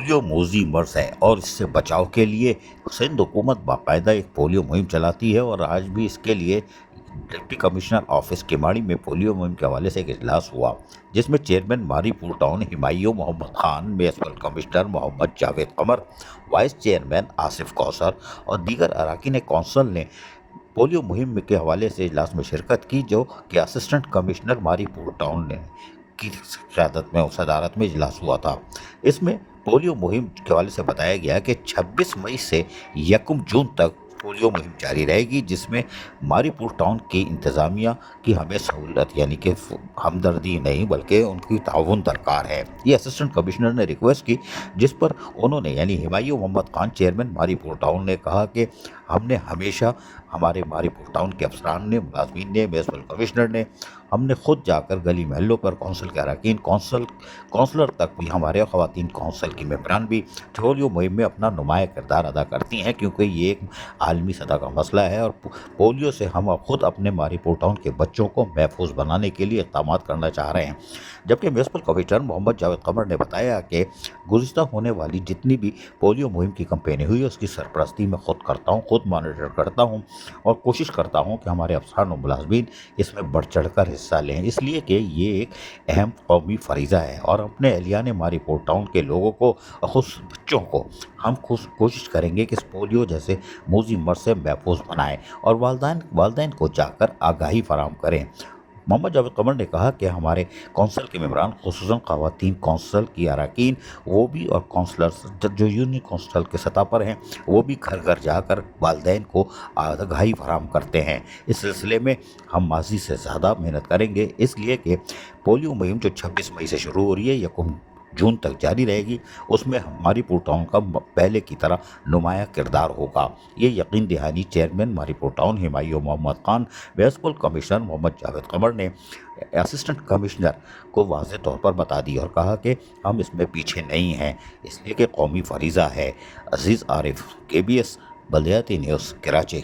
Polio موذی مرض ہے اور اس سے بچاؤ کے لیے سندھ حکومت باقاعدہ ایک پولیو مہم چلاتی ہے، اور آج بھی اس کے لیے ڈپٹی کمشنر آفس کیماڑی میں پولیو مہم کے حوالے سے ایک اجلاس ہوا، جس میں چیئرمین ماری پور town Humayun Muhammad Khan, municipal commissioner محمد جاوید قمر، وائس چیئرمین آصف کوثر اور دیگر اراکین کونسل نے پولیو مہم کے حوالے سے اجلاس میں شرکت کی، جو کہ اسسٹنٹ کمشنر ماری پور ٹاؤن نے کی قیادت میں صدارت میں اجلاس ہوا تھا۔ اس میں پولیو مہم کے حوالے سے بتایا گیا کہ 26 مئی سے 1 جون تک پولیو مہم جاری رہے گی، جس میں ماری پور ٹاؤن کی انتظامیہ کی ہمیں سہولت یعنی کہ ہمدردی نہیں بلکہ ان کی تعاون درکار ہے، یہ اسسٹنٹ کمشنر نے ریکویسٹ کی، جس پر انہوں نے یعنی ہمایوں محمد خان چیئرمین ماری پور ٹاؤن نے کہا کہ ہم نے ہمیشہ ہمارے ماری پور ٹاؤن کے افسران نے، ملازمین نے، میونسپل کمشنر نے، ہم نے خود جا کر گلی محلوں پر کونسل کے اراکین، کونسلر تک بھی، ہمارے خواتین کونسل کی ممبران بھی پولیو مہم میں اپنا نمایاں کردار ادا کرتی ہیں، کیونکہ یہ ایک عالمی سطح کا مسئلہ ہے اور پولیو سے ہم خود اپنے ماری پور ٹاؤن کے بچوں کو محفوظ بنانے کے لیے اقدامات کرنا چاہ رہے ہیں۔ جبکہ میونسپل کمشنر محمد جاوید قمر نے بتایا کہ گزشتہ ہونے والی جتنی بھی پولیو مہم کی کمپینیں ہوئی، اس کی سرپرستی میں خود کرتا ہوں، خود مانیٹر کرتا ہوں اور کوشش کرتا ہوں کہ ہمارے افسران و ملازمین اس میں بڑھ چڑھ کر حصہ لیں، اس لیے کہ یہ ایک اہم قومی فریضہ ہے، اور اپنے اہلیان ماری پور ٹاؤن کے لوگوں کو، خصوص بچوں کو، ہم کوشش کریں گے کہ اس پولیو جیسے موذی مرض سے محفوظ بنائیں اور والدین کو جا کر آگاہی فراہم کریں۔ محمد جاوید قمر نے کہا کہ ہمارے کونسل کے ممبران، خصوصاً خواتین کونسل کی اراکین، وہ بھی اور کونسلرز جو یونین کونسل کے سطح پر ہیں، وہ بھی گھر گھر جا کر والدین کو آگاہی فراہم کرتے ہیں۔ اس سلسلے میں ہم ماضی سے زیادہ محنت کریں گے، اس لیے کہ پولیو مہم جو 26 مئی سے شروع ہو رہی ہے، 1 جون تک جاری رہے گی، اس میں ماری پور ٹاؤن کا پہلے کی طرح نمایاں کردار ہوگا۔ یہ یقین دہانی چیئرمین ماری پور town Humayun Muhammad Khan, municipal commissioner محمد جاوید قمر نے اسسٹنٹ کمشنر کو واضح طور پر بتا دی اور کہا کہ ہم اس میں پیچھے نہیں ہیں، اس لیے کہ قومی فریضہ ہے۔ عزیز عارف، KBS بلدیاتی نیوز، کراچی۔